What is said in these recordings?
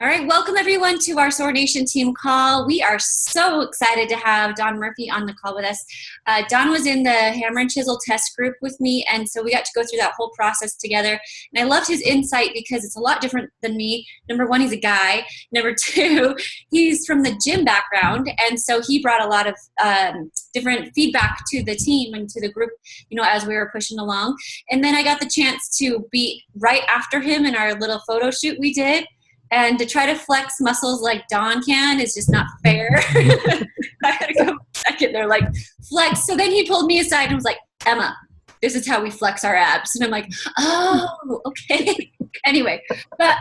All right, welcome everyone to our Soar Nation team call. We are so excited to have Don Murphy on the call with us. Don was in the Hammer and Chisel test group with me, and so we got to go through that whole process together. And I loved his insight because it's a lot different than me. Number one, he's a guy. Number two, he's from the gym background, and so he brought a lot of different feedback to the team and to the group, as we were pushing along. And then I got the chance to be right after him in our little photo shoot we did. And to try to flex muscles like Don can is just not fair. I had to go second there, like, flex. So then he pulled me aside and was like, Emma, this is how we flex our abs. And I'm like, oh, okay. Anyway, but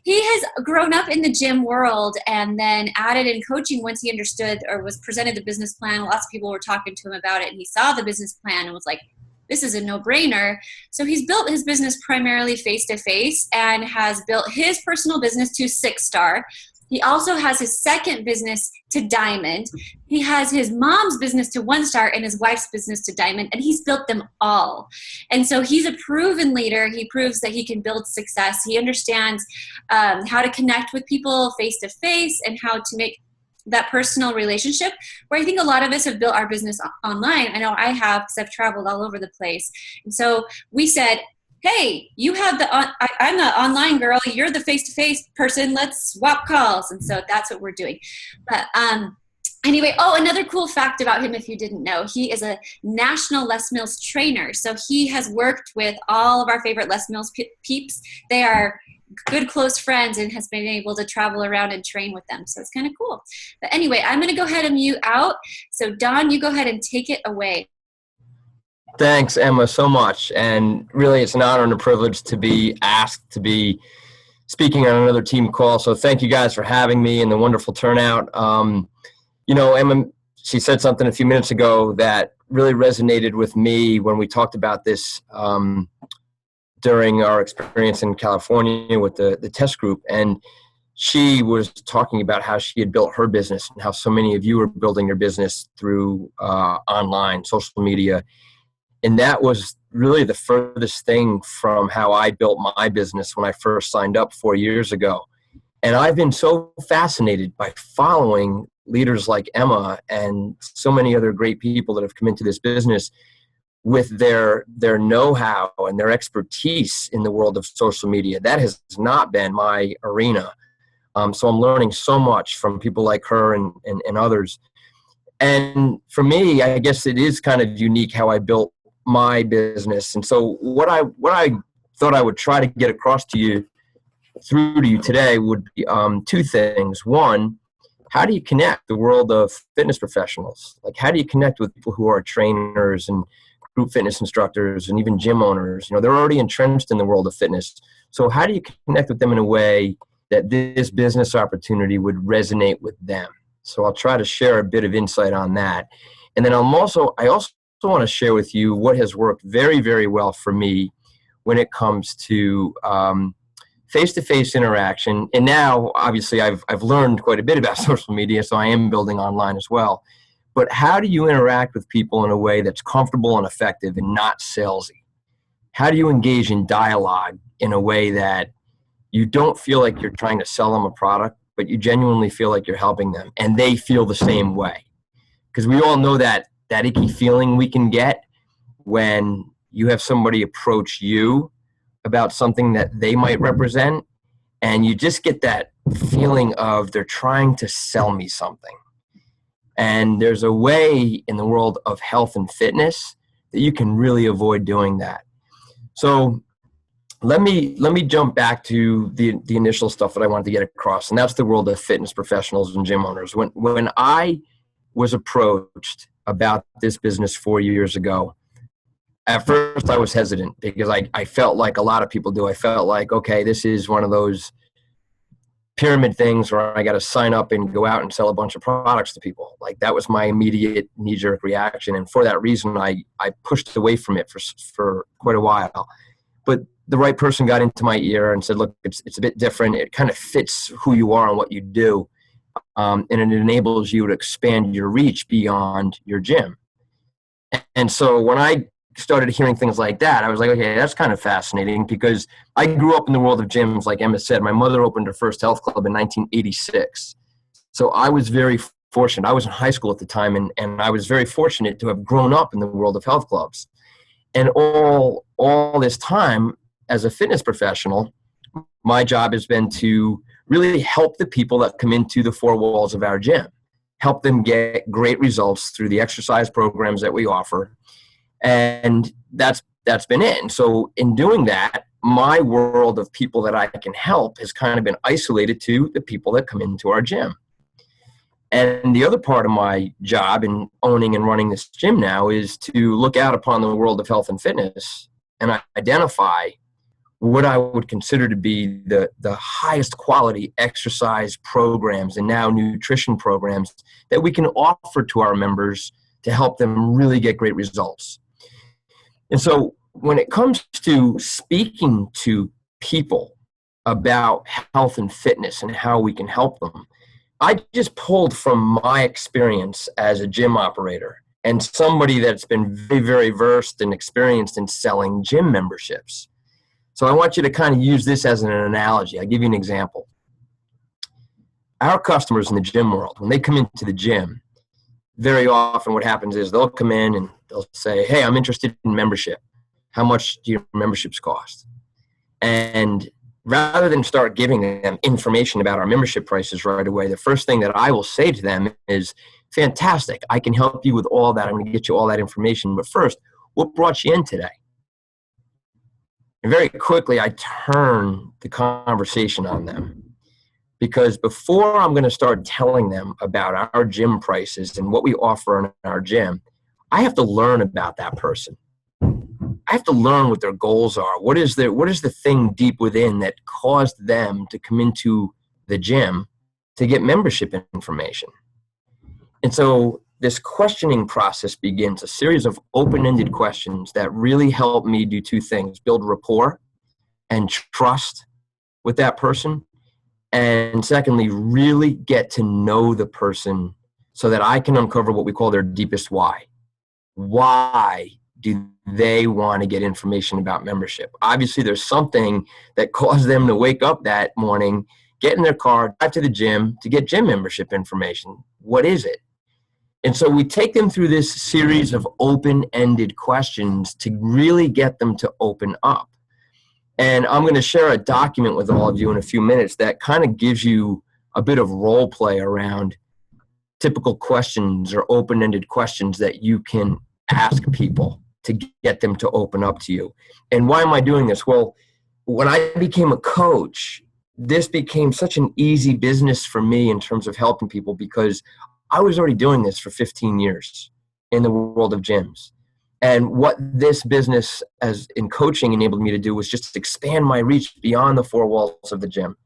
he has grown up in the gym world and then added in coaching once he understood or was presented the business plan. Lots of people were talking to him about it, and he saw the business plan and was like, this is a no-brainer. So he's built his business primarily face-to-face and has built his personal business to 6-star. He also has his second business to diamond. He has his mom's business to 1-star and his wife's business to diamond, and he's built them all. And so he's a proven leader. He proves that he can build success. He understands how to connect with people face-to-face and how to make that personal relationship, where I think a lot of us have built our business online. I know I have, because I've traveled all over the place. And so we said, hey, you have I'm the online girl, you're the face-to-face person, let's swap calls. And so that's what we're doing. But anyway, another cool fact about him, if you didn't know, he is a national Les Mills trainer. So he has worked with all of our favorite Les Mills peeps. They are good close friends and has been able to travel around and train with them. So it's kind of cool. But anyway, I'm going to go ahead and mute out. So Don, you go ahead and take it away. Thanks, Emma, so much. And really, it's an honor and a privilege to be asked to be speaking on another team call. So thank you guys for having me and the wonderful turnout. Emma, she said something a few minutes ago that really resonated with me when we talked about this during our experience in California with the test group. And she was talking about how she had built her business and how so many of you are building your business through online, social media. And that was really the furthest thing from how I built my business when I first signed up 4 years ago. And I've been so fascinated by following leaders like Emma and so many other great people that have come into this business with their know-how and their expertise in the world of social media. That has not been my arena. So I'm learning so much from people like her and others. And for me, I guess it is kind of unique how I built my business. And so what I thought I would try to get across to you today would be two things. One, how do you connect the world of fitness professionals? Like, how do you connect with people who are trainers and group fitness instructors and even gym owners? They're already entrenched in the world of fitness. So how do you connect with them in a way that this business opportunity would resonate with them? So I'll try to share a bit of insight on that. And then I also want to share with you what has worked very, very well for me when it comes to face-to-face interaction. And now, obviously, I've learned quite a bit about social media, so I am building online as well. But how do you interact with people in a way that's comfortable and effective and not salesy? How do you engage in dialogue in a way that you don't feel like you're trying to sell them a product, but you genuinely feel like you're helping them and they feel the same way? Because we all know that icky feeling we can get when you have somebody approach you about something that they might represent, and you just get that feeling of they're trying to sell me something. And there's a way in the world of health and fitness that you can really avoid doing that. So let me jump back to the initial stuff that I wanted to get across, and that's the world of fitness professionals and gym owners. When I was approached about this business 4 years ago, at first I was hesitant because I felt like a lot of people do. I felt like, okay, this is one of those pyramid things where I got to sign up and go out and sell a bunch of products to people. Like, that was my immediate knee-jerk reaction. And for that reason, I pushed away from it for quite a while. But the right person got into my ear and said, look, it's a bit different. It kind of fits who you are and what you do. And it enables you to expand your reach beyond your gym. And so when I started hearing things like that, I was like, okay, that's kind of fascinating, because I grew up in the world of gyms. Like Emma said, my mother opened her first health club in 1986. So I was very fortunate. I was in high school at the time, and I was very fortunate to have grown up in the world of health clubs. And all this time as a fitness professional, my job has been to really help the people that come into the four walls of our gym, help them get great results through the exercise programs that we offer. And that's been it. And so in doing that, my world of people that I can help has kind of been isolated to the people that come into our gym. And the other part of my job in owning and running this gym now is to look out upon the world of health and fitness and identify what I would consider to be the highest quality exercise programs and now nutrition programs that we can offer to our members to help them really get great results. And so when it comes to speaking to people about health and fitness and how we can help them, I just pulled from my experience as a gym operator and somebody that's been very, very versed and experienced in selling gym memberships. So I want you to kind of use this as an analogy. I'll give you an example. Our customers in the gym world, when they come into the gym, very often what happens is they'll come in and they'll say, hey, I'm interested in membership. How much do your memberships cost? And rather than start giving them information about our membership prices right away, the first thing that I will say to them is, fantastic, I can help you with all that. I'm going to get you all that information. But first, what brought you in today? And very quickly, I turn the conversation on them. Because before I'm going to start telling them about our gym prices and what we offer in our gym, I have to learn about that person. I have to learn what their goals are. What is the thing deep within that caused them to come into the gym to get membership information? And so this questioning process begins, a series of open-ended questions that really help me do two things: build rapport and trust with that person. And secondly, really get to know the person so that I can uncover what we call their deepest why. Why do they want to get information about membership? Obviously, there's something that caused them to wake up that morning, get in their car, drive to the gym to get gym membership information. What is it? And so we take them through this series of open-ended questions to really get them to open up. And I'm going to share a document with all of you in a few minutes that kind of gives you a bit of role play around typical questions or open-ended questions that you can ask people to get them to open up to you. And why am I doing this? Well, when I became a coach, this became such an easy business for me in terms of helping people, because I was already doing this for 15 years in the world of gyms. And what this business as in coaching enabled me to do was just expand my reach beyond the four walls of the gym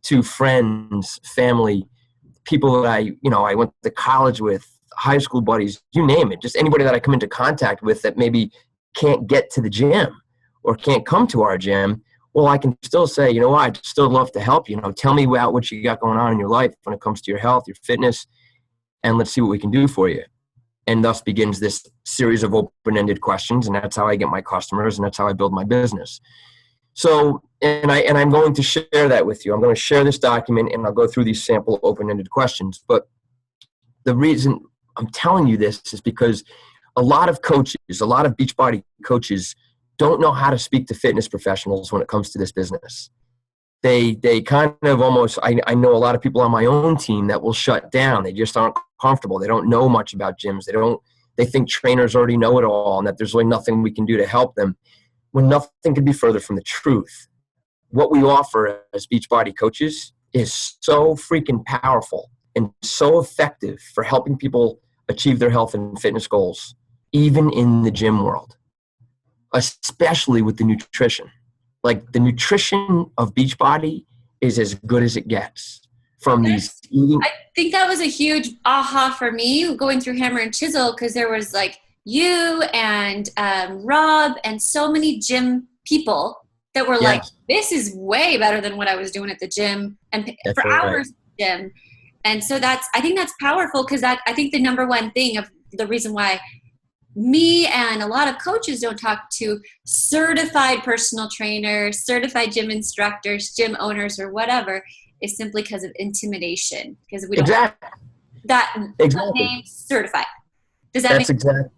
to friends, family, people that I went to college with, high school buddies, you name it, just anybody that I come into contact with that maybe can't get to the gym or can't come to our gym. Well, I can still say, you know what, I'd still love to help you. Tell me about what you got going on in your life when it comes to your health, your fitness, and let's see what we can do for you. And thus begins this series of open-ended questions, and that's how I get my customers, and that's how I build my business. So, and I'm going to share that with you. I'm going to share this document, and I'll go through these sample open-ended questions. But the reason I'm telling you this is because a lot of coaches, a lot of Beachbody coaches don't know how to speak to fitness professionals when it comes to this business. They kind of almost, I know a lot of people on my own team that will shut down. They just aren't comfortable. They don't know much about gyms. They think trainers already know it all and that there's really nothing we can do to help them, when nothing could be further from the truth. What we offer as Beachbody coaches is so freaking powerful and so effective for helping people achieve their health and fitness goals, even in the gym world, especially with the nutrition. Like, the nutrition of Beachbody is as good as it gets from these eating. I think that was a huge aha for me going through Hammer and Chisel, because there was like you and Rob and so many gym people that were like, this is way better than what I was doing at the gym and for hours at the gym. And so I think that's powerful, because I think the number one thing of the reason why me and a lot of coaches don't talk to certified personal trainers, certified gym instructors, gym owners, or whatever, is simply because of intimidation, because we don't have Exactly. that Exactly. name certified. Does that make That's exactly.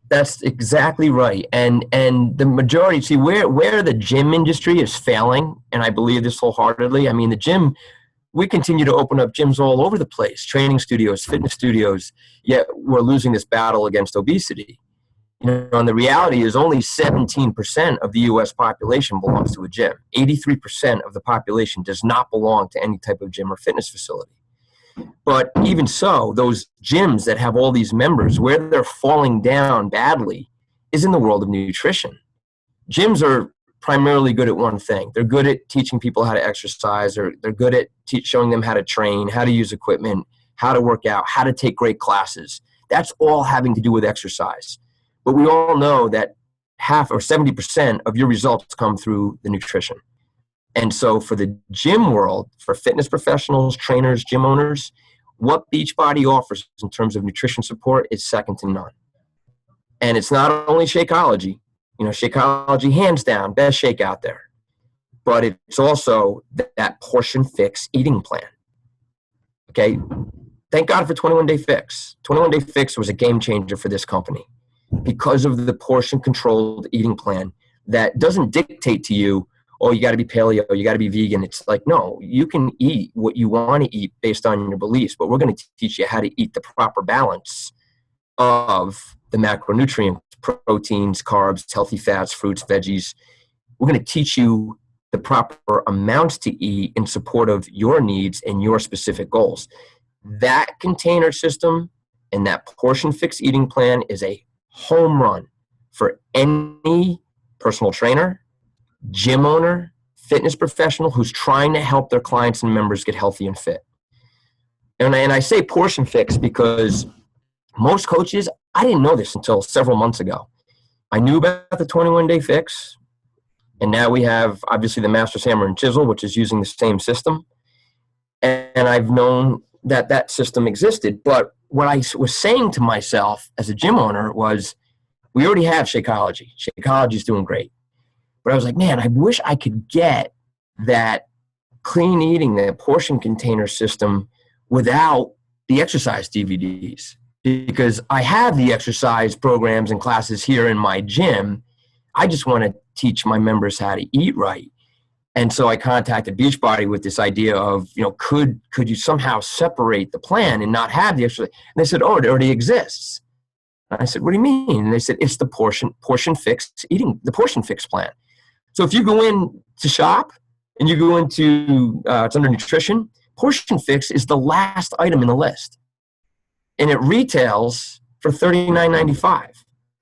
That's exactly right. And the majority, see where the gym industry is failing, and I believe this wholeheartedly. I mean, the gym, we continue to open up gyms all over the place, training studios, fitness studios, yet we're losing this battle against obesity. You know, and the reality is only 17% of the U.S. population belongs to a gym. 83% of the population does not belong to any type of gym or fitness facility. But even so, those gyms that have all these members, where they're falling down badly is in the world of nutrition. Gyms are primarily good at one thing. They're good at teaching people how to exercise, or they're good at showing them how to train, how to use equipment, how to work out, how to take great classes. That's all having to do with exercise. But we all know that half or 70% of your results come through the nutrition. And so for the gym world, for fitness professionals, trainers, gym owners, what Beachbody offers in terms of nutrition support is second to none. And it's not only Shakeology. You know, Shakeology, hands down, best shake out there. But it's also that portion fix eating plan. Okay? Thank God for 21 Day Fix. 21 Day Fix was a game changer for this company because of the portion controlled eating plan that doesn't dictate to you, oh, you got to be paleo, you got to be vegan. It's like, no, you can eat what you want to eat based on your beliefs, but we're going to teach you how to eat the proper balance of the macronutrients, proteins, carbs, healthy fats, fruits, veggies. We're going to teach you the proper amounts to eat in support of your needs and your specific goals. That container system and that portion fix eating plan is a home run for any personal trainer, gym owner, fitness professional who's trying to help their clients and members get healthy and fit. And I say portion fix because most coaches, I didn't know this until several months ago. I knew about the 21 Day Fix, and now we have obviously the Master's Hammer and Chisel, which is using the same system. And I've known that that system existed. But what I was saying to myself as a gym owner was, we already have Shakeology. Shakeology is doing great. But I was like, man, I wish I could get that clean eating, that portion container system without the exercise DVDs. Because I have the exercise programs and classes here in my gym. I just want to teach my members how to eat right. And so I contacted Beachbody with this idea of, you know, could you somehow separate the plan and not have the exercise? And they said, oh, it already exists. And I said, what do you mean? And they said, it's the portion fix eating, the portion fix plan. So if you go in to shop and you go into, it's under nutrition, portion fix is the last item in the list. And it retails for $39.95.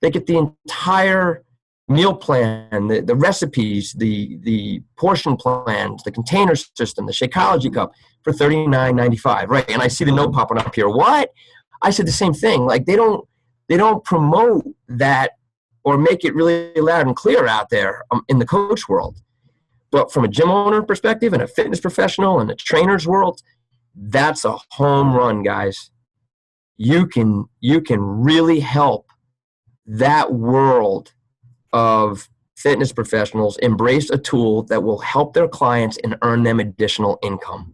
They get the entire meal plan, the recipes, the portion plans, the container system, the Shakeology cup for $39.95. Right. And I see the note popping up here. What? I said the same thing. Like they don't promote that or make it really loud and clear out there in the coach world. But from a gym owner perspective and a fitness professional and a trainer's world, that's a home run, guys. You can really help that world of fitness professionals embrace a tool that will help their clients and earn them additional income.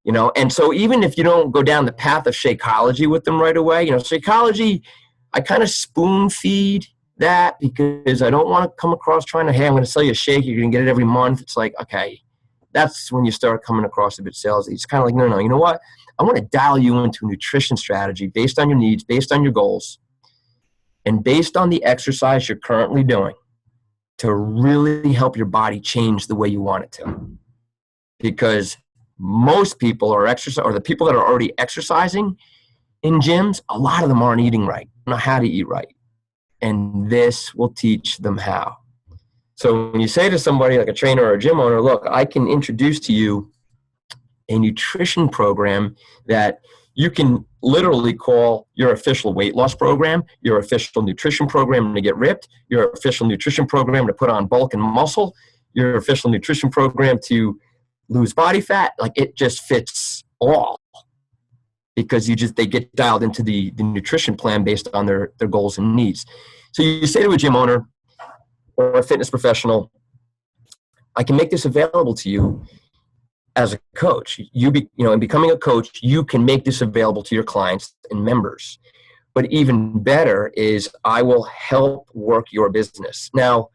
You know, and so even if you don't go down the path of Shakeology with them right away, you know, Shakeology, I kind of spoon feed that because I don't want to come across trying to, hey, I'm going to sell you a shake, you're going to get it every month. It's like, okay, that's when you start coming across a bit salesy. It's kind of like, no, you know what? I want to dial you into a nutrition strategy based on your needs, based on your goals, and based on the exercise you're currently doing to really help your body change the way you want it to. Because most people are exercise, or the people that are already exercising in gyms, a lot of them aren't eating right, don't know how to eat right. And this will teach them how. So when you say to somebody like a trainer or a gym owner, look, I can introduce to you a nutrition program that you can literally call your official weight loss program, your official nutrition program to get ripped, your official nutrition program to put on bulk and muscle, your official nutrition program to lose body fat. Like, it just fits all. because they get dialed into the nutrition plan based on their goals and needs. So you say to a gym owner or a fitness professional, I can make this available to you as a coach. In becoming a coach, you can make this available to your clients and members. But even better is I will help work your business. Now,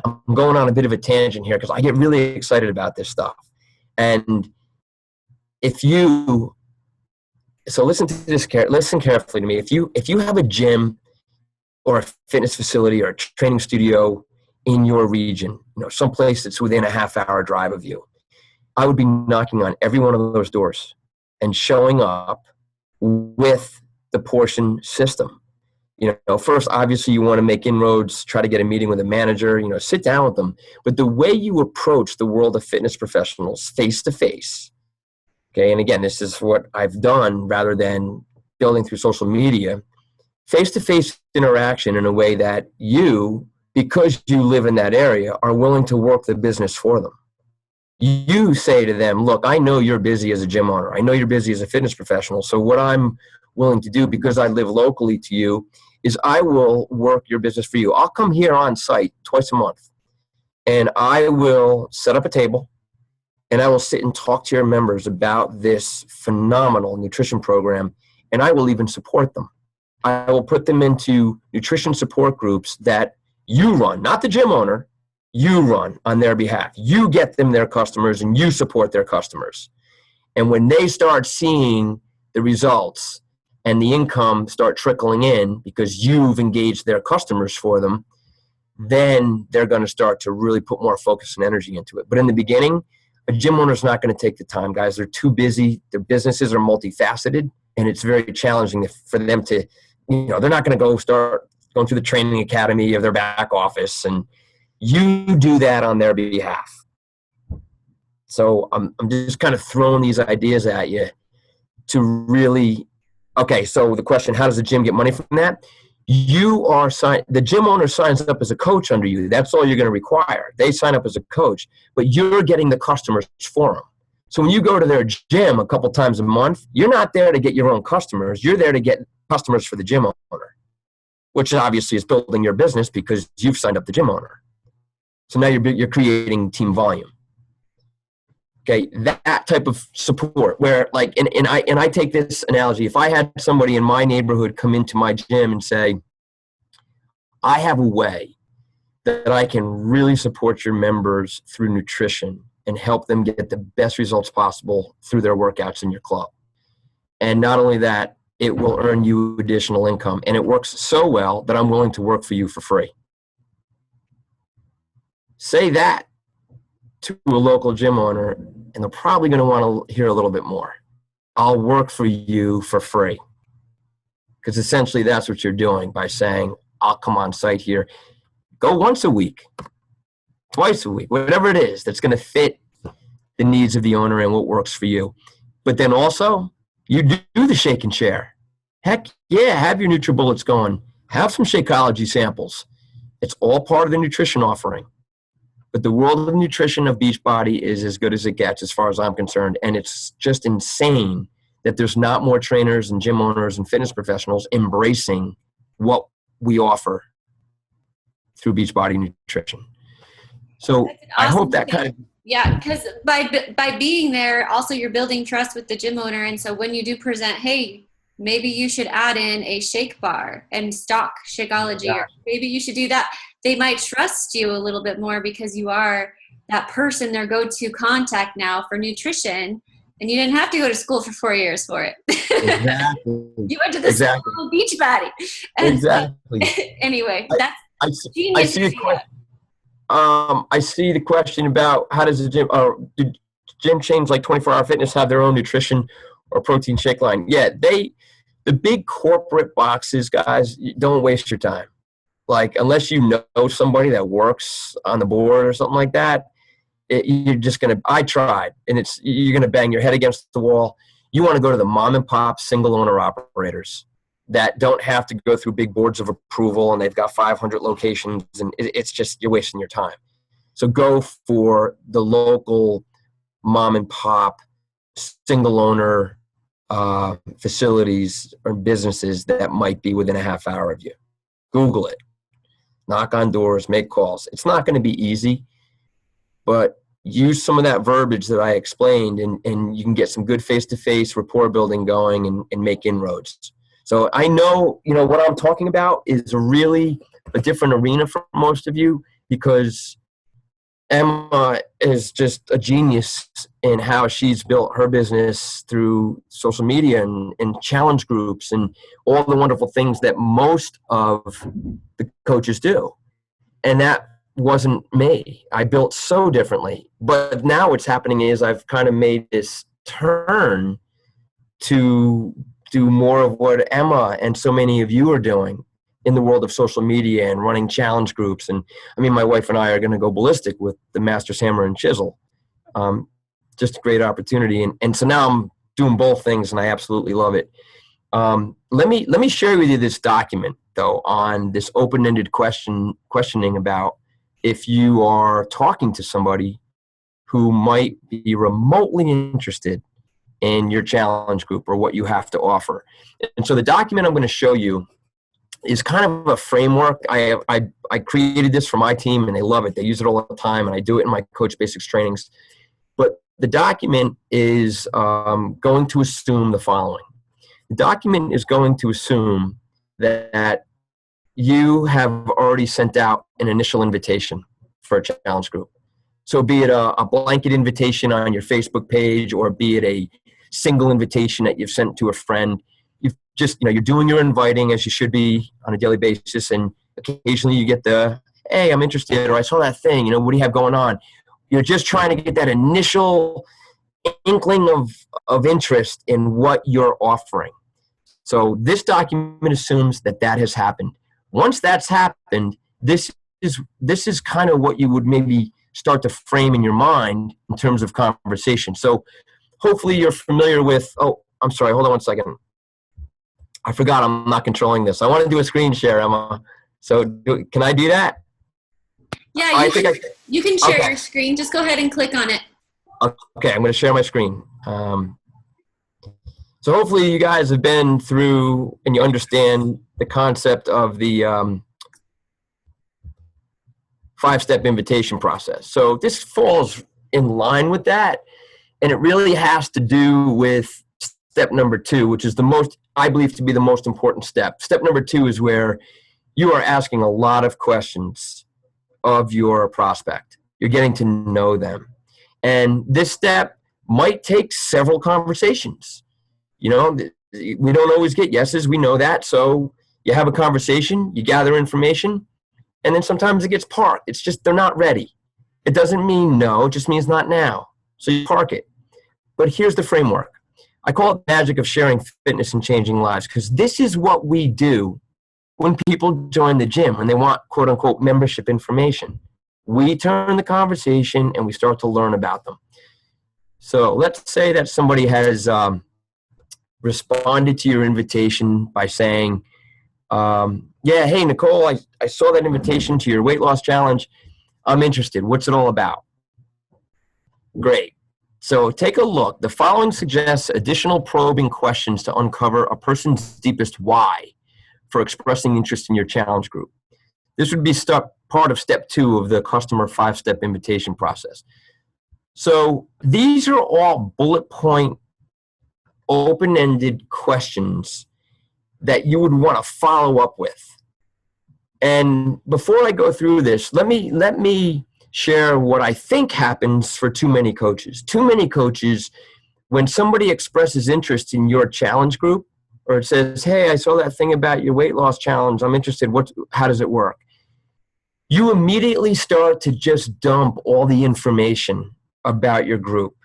I'm going on a bit of a tangent here because I get really excited about this stuff. And listen to this, listen carefully to me. If you have a gym or a fitness facility or a training studio in your region, someplace that's within a half-hour drive of you, I would be knocking on every one of those doors and showing up with the portion system. First, obviously, you want to make inroads, try to get a meeting with a manager, sit down with them. But the way you approach the world of fitness professionals face-to-face, okay, and again, this is what I've done rather than building through social media, face-to-face interaction in a way that you, because you live in that area, are willing to work the business for them. You say to them, look, I know you're busy as a gym owner. I know you're busy as a fitness professional. So what I'm willing to do, because I live locally to you, is I will work your business for you. I'll come here on site twice a month, and I will set up a table, and I will sit and talk to your members about this phenomenal nutrition program, and I will even support them. I will put them into nutrition support groups that you run, not the gym owner, you run on their behalf. You get them their customers, and you support their customers. And when they start seeing the results and the income start trickling in because you've engaged their customers for them, then they're going to start to really put more focus and energy into it. But in the beginning, a gym owner is not going to take the time, guys. They're too busy. Their businesses are multifaceted, and it's very challenging for them to, they're not going to go start going through the training academy of their back office, and you do that on their behalf. So I'm just kind of throwing these ideas at you to really, okay, so the question, how does the gym get money from that? The gym owner signs up as a coach under you. That's all you're going to require. They sign up as a coach, but you're getting the customers for them. So when you go to their gym a couple times a month, you're not there to get your own customers. You're there to get customers for the gym owner, which obviously is building your business because you've signed up the gym owner. So now you're creating team volume. Okay, that type of support where and I take this analogy. If I had somebody in my neighborhood come into my gym and say, I have a way that I can really support your members through nutrition and help them get the best results possible through their workouts in your club. And not only that, it will earn you additional income. And it works so well that I'm willing to work for you for free. Say that to a local gym owner, and they're probably going to want to hear a little bit more. I'll work for you for free. Because essentially that's what you're doing by saying, I'll come on site here. Go once a week, twice a week, whatever it is that's going to fit the needs of the owner and what works for you. But then also, you do the shake and share. Heck yeah, have your NutriBullets going. Have some Shakeology samples. It's all part of the nutrition offering. But the world of nutrition of Beachbody is as good as it gets as far as I'm concerned. And it's just insane that there's not more trainers and gym owners and fitness professionals embracing what we offer through Beachbody nutrition. So awesome. I hope that kind of... Yeah, because by being there, also you're building trust with the gym owner. And so when you do present, hey, maybe you should add in a shake bar and stock Shakeology, or maybe you should do that. They might trust you a little bit more because you are that person, their go-to contact now for nutrition, and you didn't have to go to school for 4 years for it. Exactly. You went to the school of Beachbody. Exactly. Anyway, that's I see a question. I see the question about how does the gym, do gym chains like 24 Hour Fitness have their own nutrition or protein shake line? Yeah, the big corporate boxes, guys, don't waste your time. Like, unless you know somebody that works on the board or something like that, you're just going to, I tried, and you're going to bang your head against the wall. You want to go to the mom and pop single owner operators that don't have to go through big boards of approval, and they've got 500 locations, and it's just, you're wasting your time. So go for the local mom and pop single owner facilities or businesses that might be within a half hour of you. Google it. Knock on doors, make calls. It's not going to be easy, but use some of that verbiage that I explained, and you can get some good face-to-face rapport building going and make inroads. So I know, what I'm talking about is really a different arena for most of you, because Emma is just a genius in how she's built her business through social media and challenge groups and all the wonderful things that most of the coaches do. And that wasn't me. I built so differently. But now what's happening is I've kind of made this turn to do more of what Emma and so many of you are doing in the world of social media and running challenge groups. And I mean, my wife and I are going to go ballistic with the Master's Hammer and Chisel. Just a great opportunity. And so now I'm doing both things, and I absolutely love it. Let me share with you this document, though, on this open-ended questioning about if you are talking to somebody who might be remotely interested in your challenge group or what you have to offer. And so the document I'm going to show you is kind of a framework. I created this for my team, and they love it. They use it all the time, and I do it in my Coach Basics trainings. But the document is going to assume the following. The document is going to assume that you have already sent out an initial invitation for a challenge group. So be it a blanket invitation on your Facebook page, or be it a single invitation that you've sent to a friend. You've just, you're doing your inviting as you should be on a daily basis, and occasionally you get the, hey, I'm interested, or I saw that thing, what do you have going on? You're just trying to get that initial inkling of interest in what you're offering. So this document assumes that has happened. Once that's happened, this is kind of what you would maybe start to frame in your mind in terms of conversation. So hopefully you're familiar with, I'm sorry, hold on one second. I forgot I'm not controlling this. I want to do a screen share, Emma. So can I do that? Yeah, you can share your screen. Just go ahead and click on it. Okay, I'm going to share my screen. So hopefully you guys have been through and you understand the concept of the 5-step invitation process. So this falls in line with that, and it really has to do with step number 2, which is I believe to be the most important step. Step number 2 is where you are asking a lot of questions of your prospect. You're getting to know them. And this step might take several conversations. We don't always get yeses. We know that. So you have a conversation, you gather information, and then sometimes it gets parked. It's just they're not ready. It doesn't mean no, it just means not now. So you park it. But here's the framework. I call it magic of sharing fitness and changing lives, because this is what we do when people join the gym, when they want quote unquote membership information. We turn the conversation and we start to learn about them. So let's say that somebody has responded to your invitation by saying, yeah, hey, Nicole, I saw that invitation to your weight loss challenge. I'm interested. What's it all about? Great. So take a look. The following suggests additional probing questions to uncover a person's deepest why for expressing interest in your challenge group. This would be part of step 2 of the customer 5-step invitation process. So these are all bullet point, open-ended questions that you would want to follow up with. And before I go through this, let me share what I think happens for too many coaches. Too many coaches, when somebody expresses interest in your challenge group, or it says, hey, I saw that thing about your weight loss challenge, I'm interested, how does it work? You immediately start to just dump all the information about your group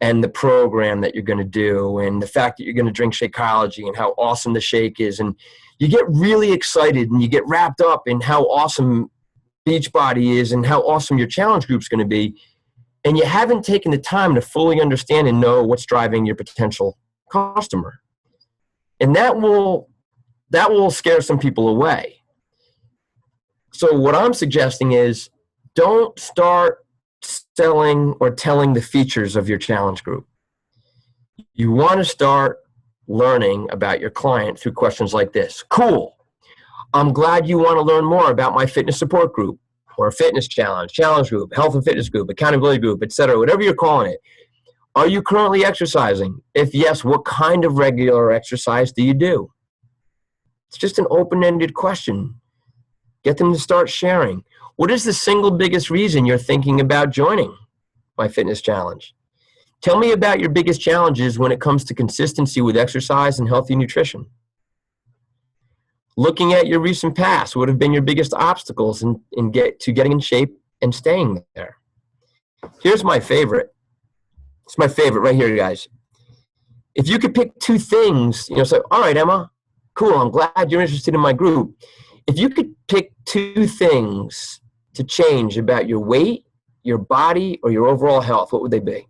and the program that you're going to do and the fact that you're going to drink Shakeology and how awesome the shake is. And you get really excited and you get wrapped up in how awesome Beachbody is and how awesome your challenge group's going to be. And you haven't taken the time to fully understand and know what's driving your potential customer. And that will scare some people away. So what I'm suggesting is don't start selling or telling the features of your challenge group. You want to start learning about your client through questions like this. Cool. I'm glad you want to learn more about my fitness support group or fitness challenge group, health and fitness group, accountability group, etc., whatever you're calling it. Are you currently exercising? If yes, what kind of regular exercise do you do? It's just an open-ended question. Get them to start sharing. What is the single biggest reason you're thinking about joining my fitness challenge? Tell me about your biggest challenges when it comes to consistency with exercise and healthy nutrition. Looking at your recent past, what have been your biggest obstacles in getting in shape and staying there? Here's my favorite. It's my favorite right here, guys. If you could pick two things, say, all right, Emma, cool, I'm glad you're interested in my group. If you could pick two things to change about your weight, your body, or your overall health, what would they be?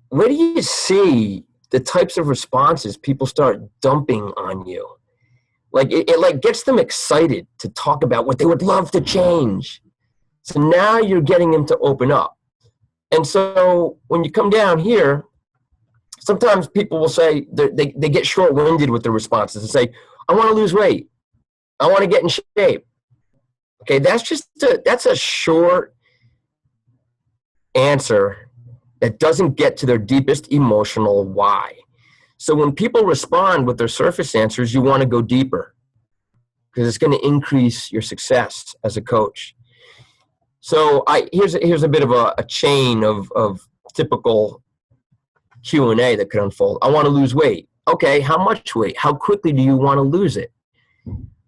Where do you see the types of responses people start dumping on you? Like it like gets them excited to talk about what they would love to change. So now you're getting them to open up. And so when you come down here, sometimes people will say they get short-winded with their responses and say, I want to lose weight. I want to get in shape. Okay, that's a short answer that doesn't get to their deepest emotional why. So when people respond with their surface answers, you want to go deeper because it's going to increase your success as a coach. So here's a bit of a chain of typical Q&A that could unfold. I want to lose weight. Okay, how much weight? How quickly do you want to lose it?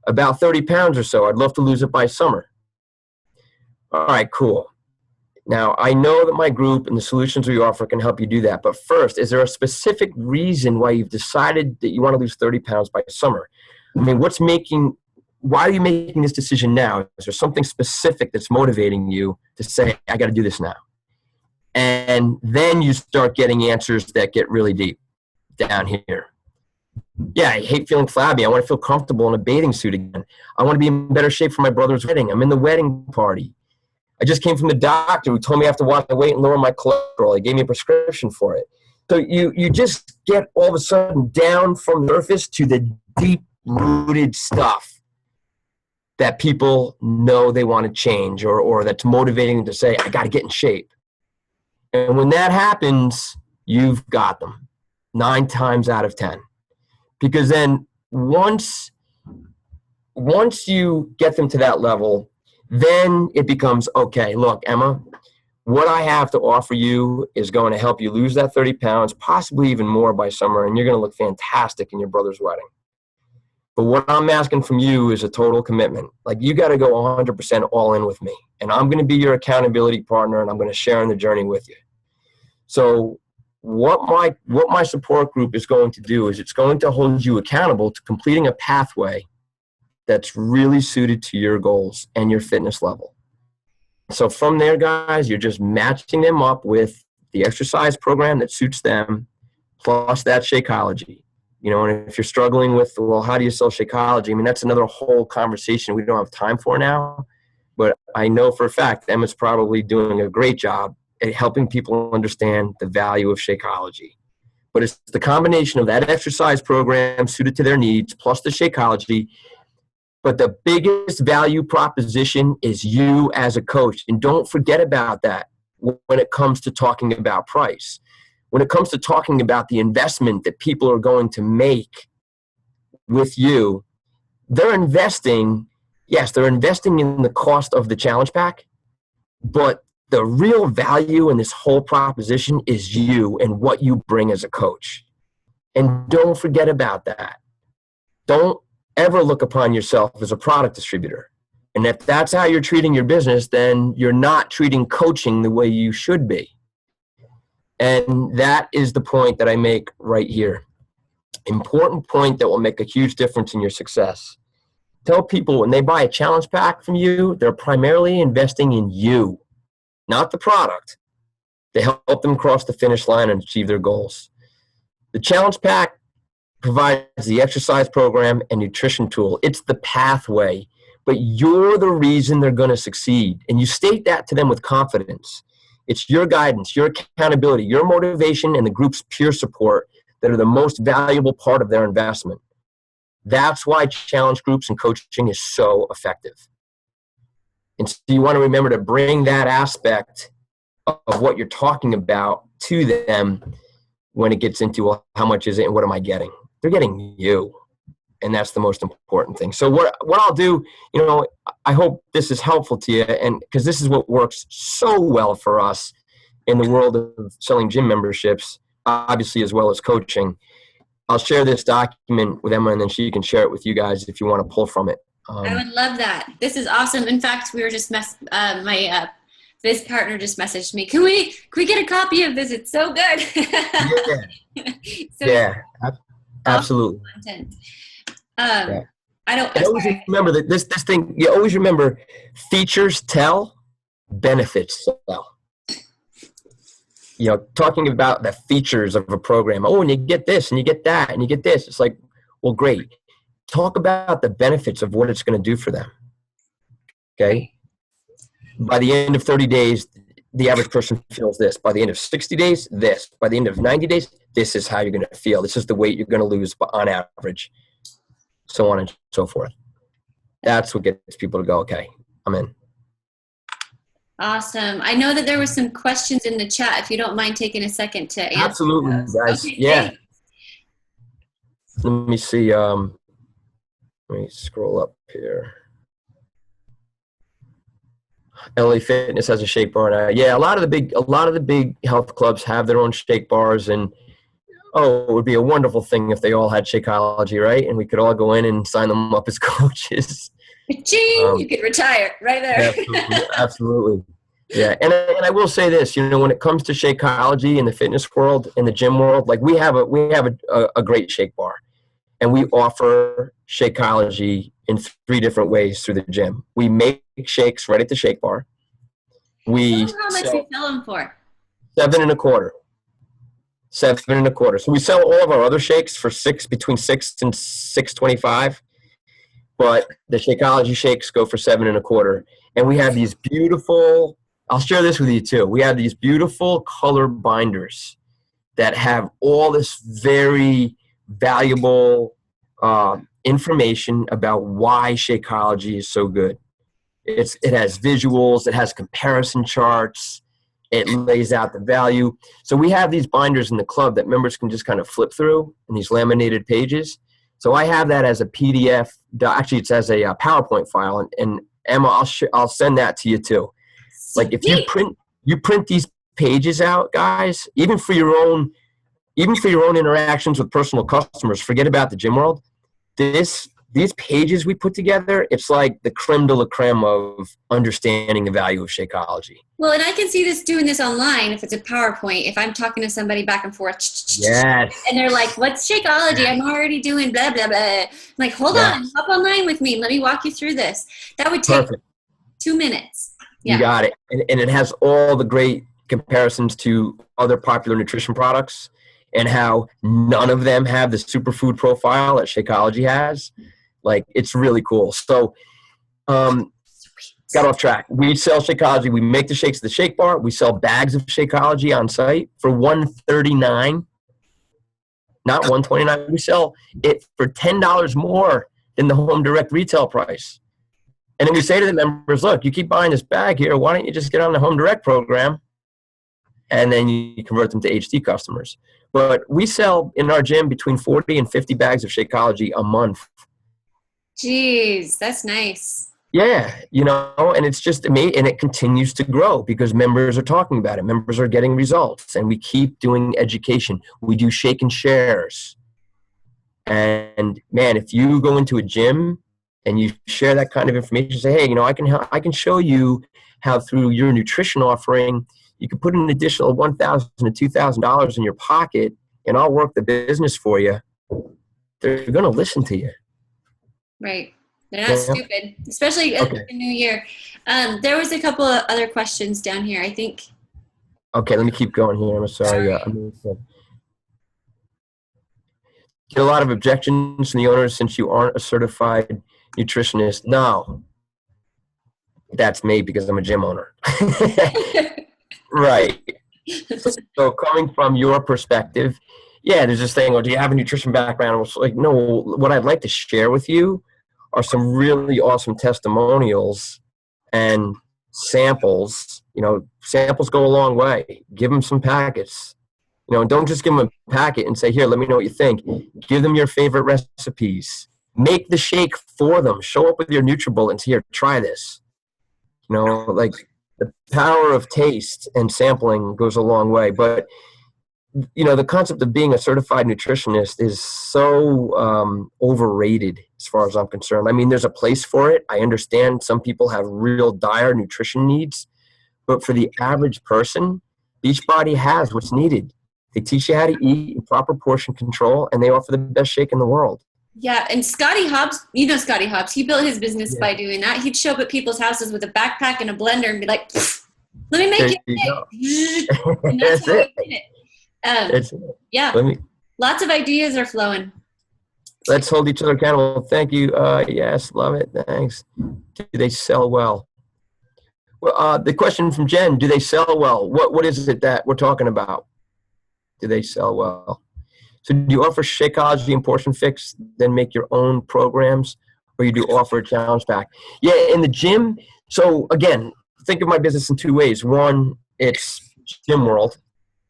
About 30 pounds or so. I'd love to lose it by summer. All right, cool. Now, I know that my group and the solutions we offer can help you do that. But first, is there a specific reason why you've decided that you want to lose 30 pounds by summer? I mean, why are you making this decision now? Is there something specific that's motivating you to say, I got to do this now? And then you start getting answers that get really deep down here. Yeah, I hate feeling flabby. I want to feel comfortable in a bathing suit again. I want to be in better shape for my brother's wedding. I'm in the wedding party. I just came from the doctor who told me I have to watch my weight and lower my cholesterol. He gave me a prescription for it. So you just get all of a sudden down from the surface to the deep-rooted stuff that people know they want to change or that's motivating them to say, I got to get in shape. And when that happens, you've got them 9 times out of 10. Because then once you get them to that level, then it becomes, okay, look, Emma, what I have to offer you is going to help you lose that 30 pounds, possibly even more by summer, and you're going to look fantastic in your brother's wedding. But what I'm asking from you is a total commitment. Like, you got to go 100% all in with me, and I'm going to be your accountability partner, and I'm going to share in the journey with you. So what my support group is going to do is it's going to hold you accountable to completing a pathway that's really suited to your goals and your fitness level. So from there, guys, you're just matching them up with the exercise program that suits them, plus that Shakeology. And if you're struggling with, well, how do you sell Shakeology? I mean, that's another whole conversation we don't have time for now. But I know for a fact Emma's probably doing a great job at helping people understand the value of Shakeology. But it's the combination of that exercise program suited to their needs, plus the Shakeology. But the biggest value proposition is you as a coach. And don't forget about that when it comes to talking about price. When it comes to talking about the investment that people are going to make with you, they're investing in the cost of the challenge pack, but the real value in this whole proposition is you and what you bring as a coach. And don't forget about that. Don't ever look upon yourself as a product distributor. And if that's how you're treating your business, then you're not treating coaching the way you should be. And that is the point that I make right here. Important point that will make a huge difference in your success. Tell people when they buy a challenge pack from you, they're primarily investing in you, not the product, to help them cross the finish line and achieve their goals. The challenge pack provides the exercise program and nutrition tool. It's the pathway, but you're the reason they're going to succeed. And you state that to them with confidence. It's your guidance, your accountability, your motivation, and the group's peer support that are the most valuable part of their investment. That's why challenge groups and coaching is so effective. And so you want to remember to bring that aspect of what you're talking about to them when it gets into, well, how much is it and what am I getting? They're getting you. And that's the most important thing. So what I'll do, I hope this is helpful to you, and because this is what works so well for us in the world of selling gym memberships, obviously, as well as coaching. I'll share this document with Emma, and then she can share it with you guys if you want to pull from it. I would love that. This is awesome. In fact, we were just my Viz partner just messaged me. Can we get a copy of this? It's so good. Absolutely. Content. I always remember that this thing. You always remember, features tell, benefits sell. Talking about the features of a program. Oh, and you get this, and you get that, and you get this. It's like, well, great. Talk about the benefits of what it's going to do for them. Okay. By the end of 30 days, the average person feels this. By the end of 60 days, this. By the end of 90 days, this is how you're going to feel. This is the weight you're going to lose on average. So on and so forth. That's what gets people to go, okay, I'm in. Awesome. I know that there were some questions in the chat. If you don't mind taking a second to answer Absolutely, those. guys. Okay, yeah. thanks. Let me see. Let me scroll up here. LA Fitness has a shake bar now. Yeah, a lot of the big health clubs have their own shake bars, and it would be a wonderful thing if they all had Shakeology, right? And we could all go in and sign them up as coaches. You could retire right there. Absolutely. Yeah, and I will say this, when it comes to Shakeology in the fitness world, in the gym world, like we have a great shake bar, and we offer Shakeology in 3 different ways through the gym. We make shakes right at the shake bar. How much you sell them for? $7.25. $7.25. So we sell all of our other shakes for between $6 and $6.25, but the Shakeology shakes go for $7.25. And we have these beautiful. I'll share this with you too. We have these beautiful color binders that have all this very valuable information about why Shakeology is so good. It has visuals. It has comparison charts. It lays out the value. So we have these binders in the club that members can just kind of flip through in these laminated pages. So I have that as a PDF. Actually, it's as a PowerPoint file. And Emma, I'll send that to you too. Like if you print these pages out, guys, even for your own interactions with personal customers, forget about the gym world. These pages we put together, it's like the creme de la creme of understanding the value of Shakeology. Well, and I can see doing this online if it's a PowerPoint, if I'm talking to somebody back and forth. Yes. And they're like, what's Shakeology? I'm already doing blah, blah, blah. I'm like, hold on, hop online with me. Let me walk you through this. That would take 2 minutes. Yeah. You got it. And it has all the great comparisons to other popular nutrition products and how none of them have the superfood profile that Shakeology has. Like, it's really cool. So, got off track. We sell Shakeology. We make the shakes at the shake bar. We sell bags of Shakeology on site for $139, not $129. We sell it for $10 more than the home direct retail price. And then we say to the members, look, you keep buying this bag here. Why don't you just get on the home direct program? And then you convert them to HD customers. But we sell in our gym between 40 and 50 bags of Shakeology a month. Jeez, that's nice. Yeah, and it's just amazing, and it continues to grow because members are talking about it. Members are getting results, and we keep doing education. We do shake and shares. And man, if you go into a gym and you share that kind of information, say, hey, I can show you how through your nutrition offering, you can put an additional $1,000 to $2,000 in your pocket, and I'll work the business for you. They're going to listen to you. Right. They're not stupid, especially in the new year. There was a couple of other questions down here, I think. Okay, let me keep going here. I'm sorry. Get a lot of objections from the owners since you aren't a certified nutritionist. No, that's me because I'm a gym owner. Right. So coming from your perspective, yeah, there's this thing, do you have a nutrition background? I was like, no, what I'd like to share with you are some really awesome testimonials and samples. Samples go a long way. Give them some packets. Don't just give them a packet and say, here, let me know what you think. Give them your favorite recipes. Make the shake for them. Show up with your NutriBullets. Here, try this. Like the power of taste and sampling goes a long way. But the concept of being a certified nutritionist is so overrated as far as I'm concerned. I mean, there's a place for it. I understand some people have real dire nutrition needs, but for the average person, Beachbody has what's needed. They teach you how to eat in proper portion control, and they offer the best shake in the world. Yeah, and Scotty Hobbs, Scotty Hobbs, he built his business by doing that. He'd show up at people's houses with a backpack and a blender and be like, let me make it. And that's how he did it. Yeah, lots of ideas are flowing. Let's hold each other accountable. Thank you. Yes, love it. Thanks. Do they sell well? Well, the question from Jen, do they sell well? What is it that we're talking about? Do they sell well? So do you offer Shakeology and Portion Fix, then make your own programs, or you do offer a challenge pack? Yeah, in the gym. So again, think of my business in two ways. One, it's gym world.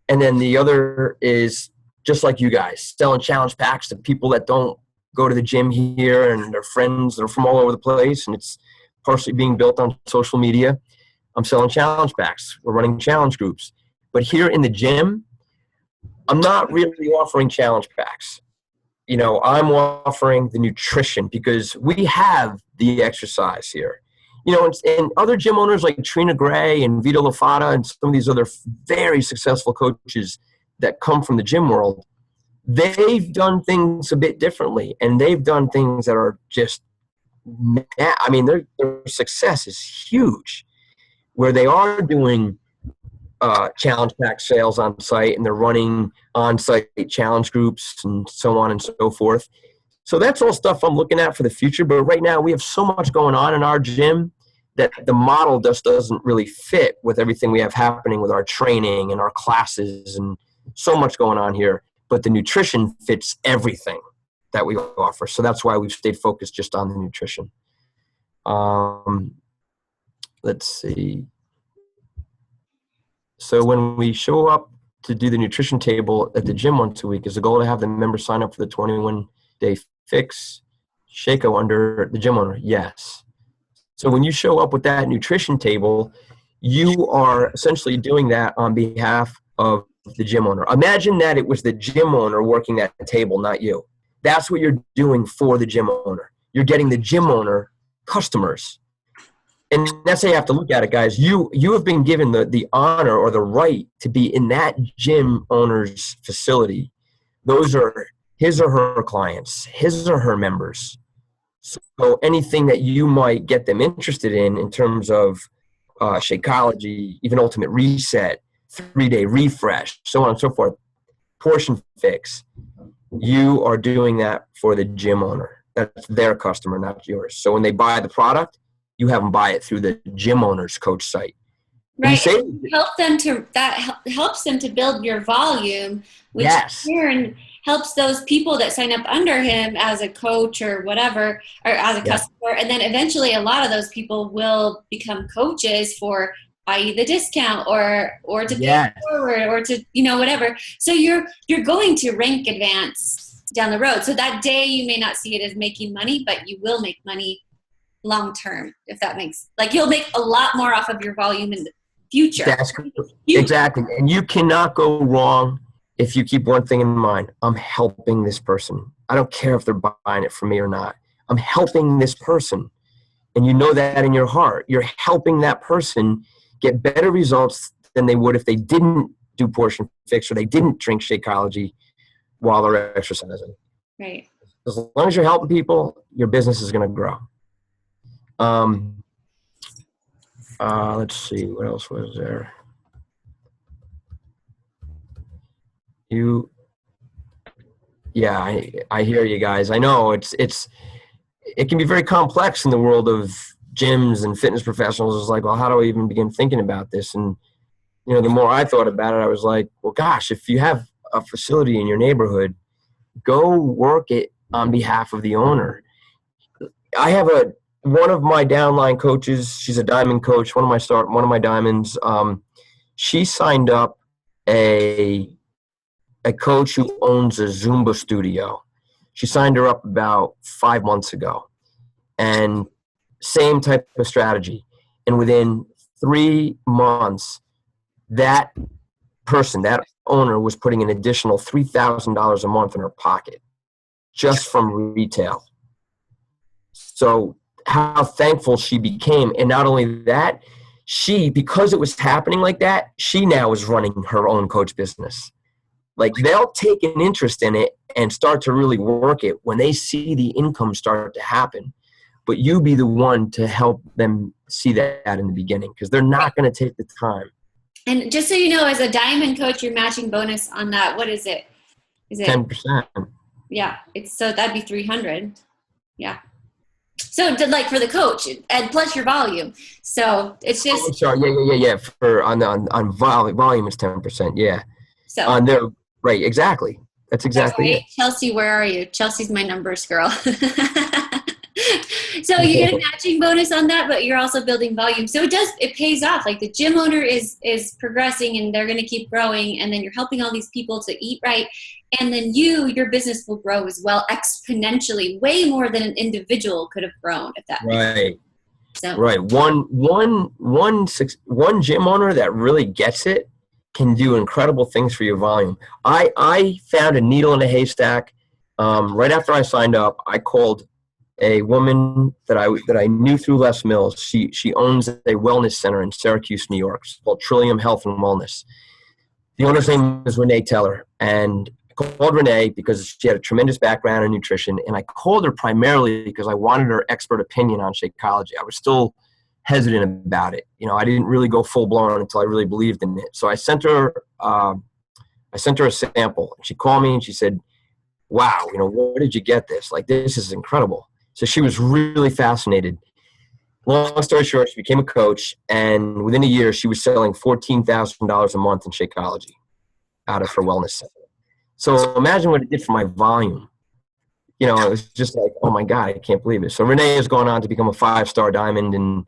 And then the other is just like you guys, selling challenge packs to people that don't go to the gym here and their friends that are from all over the place. And it's partially being built on social media. I'm selling challenge packs. We're running challenge groups. But here in the gym, I'm not really offering challenge packs. I'm offering the nutrition because we have the exercise here. And other gym owners like Trina Gray and Vito Lafata and some of these other very successful coaches that come from the gym world, they've done things a bit differently. And they've done things that are just, their success is huge, where they are doing challenge pack sales on site, and they're running on-site challenge groups and so on and so forth. So that's all stuff I'm looking at for the future. But right now we have so much going on in our gym that the model just doesn't really fit with everything we have happening with our training and our classes and so much going on here. But the nutrition fits everything that we offer. So that's why we've stayed focused just on the nutrition. Let's see. So when we show up to do the nutrition table at the gym once a week, is the goal to have the members sign up for the 21-day fix Shako under the gym owner? Yes. So when you show up with that nutrition table, you are essentially doing that on behalf of the gym owner. Imagine that it was the gym owner working that table, not you. That's what you're doing for the gym owner. You're getting the gym owner customers. And that's how you have to look at it, guys. You have been given the honor or the right to be in that gym owner's facility. Those are his or her clients, his or her members. So anything that you might get them interested in terms of Shakeology, even Ultimate Reset, 3-day refresh, so on and so forth, Portion Fix, you are doing that for the gym owner. That's their customer, not yours. So when they buy the product, you have them buy it through the gym owner's coach site. Right. That helps them to build your volume, which in turn helps those people that sign up under him as a coach or whatever, or as a customer. And then eventually a lot of those people will become coaches for i.e. the discount or to pay forward or to, whatever. So you're going to rank advance down the road. So that day you may not see it as making money, but you will make money long term, if that makes, you'll make a lot more off of your volume in the future. That's exactly. And you cannot go wrong if you keep one thing in mind. I'm helping this person. I don't care if they're buying it from me or not. I'm helping this person. And you know that in your heart. You're helping that person get better results than they would if they didn't do Portion Fix or they didn't drink Shakeology while they're exercising. Right. As long as you're helping people, your business is going to grow. Let's see, what else was there? I hear you guys. I know it can be very complex in the world of gyms and fitness professionals. It's like, well, how do I even begin thinking about this? And, the more I thought about it, I was like, well, gosh, if you have a facility in your neighborhood, go work it on behalf of the owner. I have one of my downline coaches. She's a diamond coach. One of my diamonds. She signed up a coach who owns a Zumba studio. She signed her up about 5 months ago, and same type of strategy. And within 3 months, that person, that owner, was putting an additional $3,000 a month in her pocket just from retail. So how thankful she became. And not only that, because it was happening like that, she now is running her own coach business. Like, they'll take an interest in it and start to really work it when they see the income start to happen. But you be the one to help them see that in the beginning, because they're not going to take the time. And just so you know, as a diamond coach, your matching bonus on that, what is it? Is it 10%? Yeah. So that'd be 300. Yeah. So like for the coach, and plus your volume. So it's just. Oh, I'm sorry. Yeah. For on volume, it's 10%. Yeah. So on there, right? Exactly. That's exactly right. it. Chelsea, where are you? Chelsea's my numbers girl. So you get a matching bonus on that, but you're also building volume. So it pays off. Like, the gym owner is progressing, and they're going to keep growing. And then you're helping all these people to eat right. And then your business will grow as well, exponentially, way more than an individual could have grown if that makes sense. So. Right. One gym owner that really gets it can do incredible things for your volume. I found a needle in a haystack. Right after I signed up, I called a woman that I knew through Les Mills. She owns a wellness center in Syracuse, New York. It's called Trillium Health and Wellness. The owner's name is Renee Teller, and I called Renee because she had a tremendous background in nutrition, and I called her primarily because I wanted her expert opinion on Shakeology. I was still hesitant about it. I didn't really go full blown until I really believed in it. So I sent her a sample. She called me and she said, "Wow, where did you get this? Like, this is incredible." So she was really fascinated. Long story short, she became a coach, and within a year, she was selling $14,000 a month in Shakeology out of her wellness center. So imagine what it did for my volume. It was just like, oh my God, I can't believe it. So Renee has gone on to become a 5-star diamond, and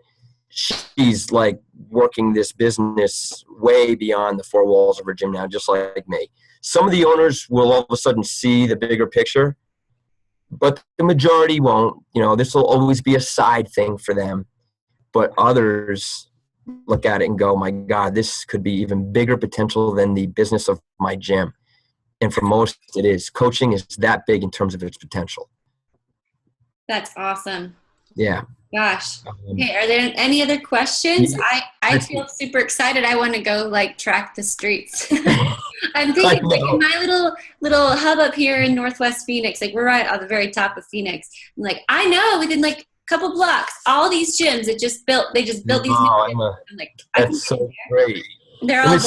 she's like working this business way beyond the 4 walls of her gym now, just like me. Some of the owners will all of a sudden see the bigger picture, but the majority won't. This will always be a side thing for them. But others look at it and go, my God, this could be even bigger potential than the business of my gym. And for most, it is. Coaching is that big in terms of its potential. That's awesome. Yeah. Gosh. Okay. Are there any other questions? Yeah, I feel super excited. I want to go track the streets. I'm thinking in my little hub up here in Northwest Phoenix, we're right on the very top of Phoenix. I'm like, I know within a couple blocks, all these gyms they just built these new gyms. I'm like, that's so great. They're all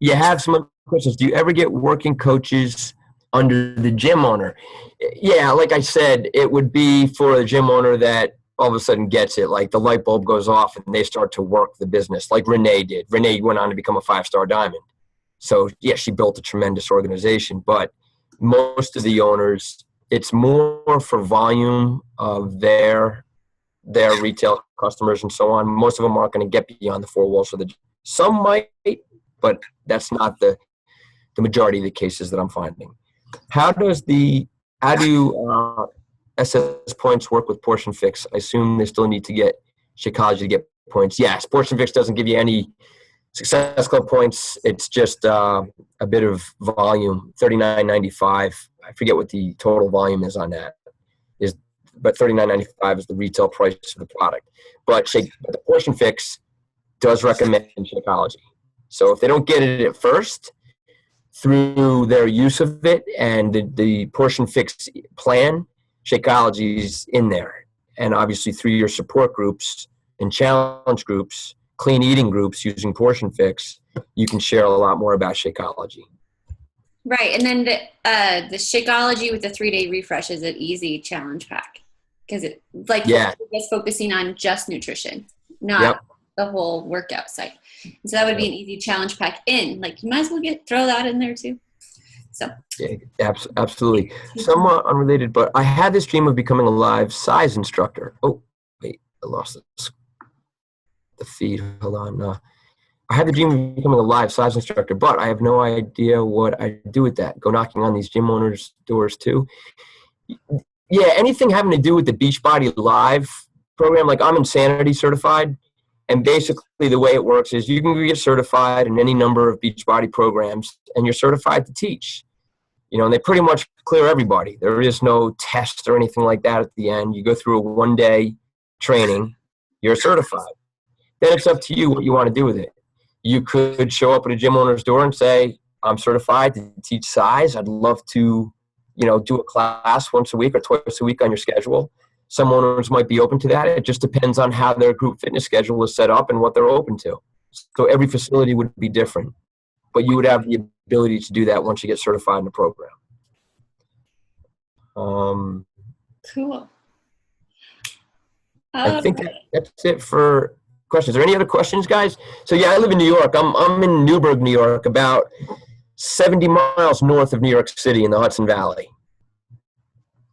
you have some questions. Do you ever get working coaches under the gym owner? Yeah, like I said, it would be for a gym owner that all of a sudden gets it, like the light bulb goes off and they start to work the business like Renee did. Renee went on to become a 5-star diamond. So, yeah, she built a tremendous organization. But most of the owners, it's more for volume of their retail customers and so on. Most of them aren't going to get beyond the 4 walls of the gym. Some might, but that's not the majority of the cases that I'm finding. How do SS points work with Portion Fix? I assume they still need to get Shakeology to get points. Yes, Portion Fix doesn't give you any Success Club points. It's just a bit of volume, $39.95. I forget what the total volume is on that. But $39.95 is the retail price of the product. But the Portion Fix does recommend Shakeology. So if they don't get it at first, through their use of it and the Portion Fix plan, Shakeology's in there. And obviously through your support groups and challenge groups, clean eating groups using Portion Fix, you can share a lot more about Shakeology. Right. And then the Shakeology with the 3-day refresh is an easy challenge pack. Because it's focusing on just nutrition, not the whole workout site. So that would be an easy challenge pack in. You might as well throw that in there too. So Yeah, absolutely. Somewhat unrelated, but I had this dream of becoming a live size instructor. Oh, wait, I lost the feed. Hold on. I had the dream of becoming a live size instructor, but I have no idea what I do with that. Go knocking on these gym owners' doors too. Yeah, anything having to do with the Beachbody Live program. Like, I'm Insanity certified, and basically the way it works is you can get certified in any number of Beachbody programs, and you're certified to teach. And they pretty much clear everybody. There is no test or anything like that at the end. You go through a one-day training, you're certified. Then it's up to you what you want to do with it. You could show up at a gym owner's door and say, I'm certified to teach size. I'd love to, do a class once a week or twice a week on your schedule. Some owners might be open to that. It just depends on how their group fitness schedule is set up and what they're open to. So every facility would be different, but you would have the ability to do that once you get certified in the program. Cool. I think that's it for questions. Are there any other questions, guys? So yeah, I live in New York. I'm in Newburgh, New York, about 70 miles north of New York City in the Hudson Valley.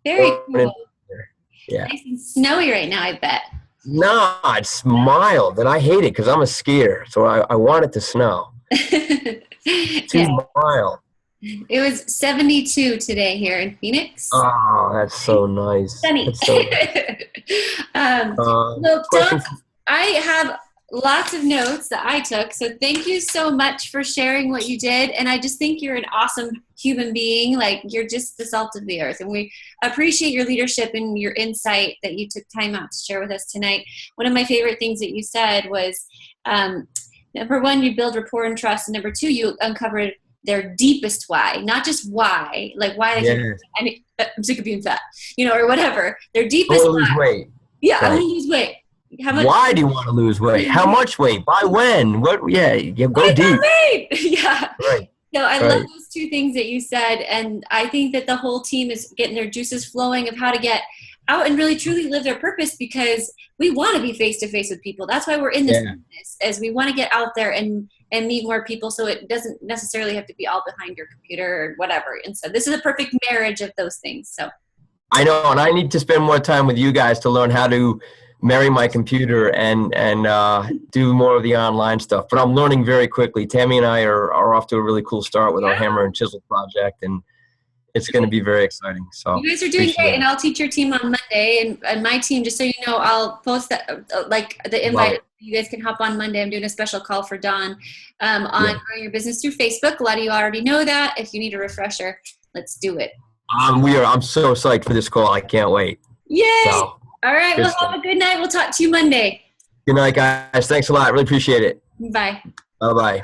Very cool. Yeah. Nice and snowy right now, I bet. No, it's mild, and I hate it because I'm a skier, so I want it to snow. Too mild. It was 72 today here in Phoenix. Oh, that's so nice. Sunny. That's so nice. Well, Don, I have lots of notes that I took, so thank you so much for sharing what you did, and I just think you're an awesome human being. Like, you're just the salt of the earth, and we appreciate your leadership and your insight that you took time out to share with us tonight. One of my favorite things that you said was, number one, you build rapport and trust, and number two, you uncovered their deepest why, not just why, like why they I'm sick of being fat, or whatever. Their deepest why. Lose weight. Yeah, right. I want to lose weight. How much? Why do you want to lose weight? How much weight? By when? What? Yeah, go deep. Yeah. Right. So I love those two things that you said, and I think that the whole team is getting their juices flowing of how to get out and really truly live their purpose, because we want to be face to face with people. That's why we're in this business, as we want to get out there and meet more people, so it doesn't necessarily have to be all behind your computer or whatever. And so this is a perfect marriage of those things. So I know, and I need to spend more time with you guys to learn how to marry my computer and do more of the online stuff. But I'm learning very quickly. Tammy and I are off to a really cool start with our Hammer and Chisel project, and it's going to be very exciting. So you guys are doing great, and I'll teach your team on Monday, and my team, just so you know, I'll post that like the invite. You guys can hop on Monday. I'm doing a special call for Dawn on growing your business through Facebook. A lot of you already know that. If you need a refresher, let's do it. I'm so psyched for this call. I can't wait. Yay! So, all right. Well, have a good night. We'll talk to you Monday. Good night, guys. Thanks a lot. Really appreciate it. Bye. Bye-bye.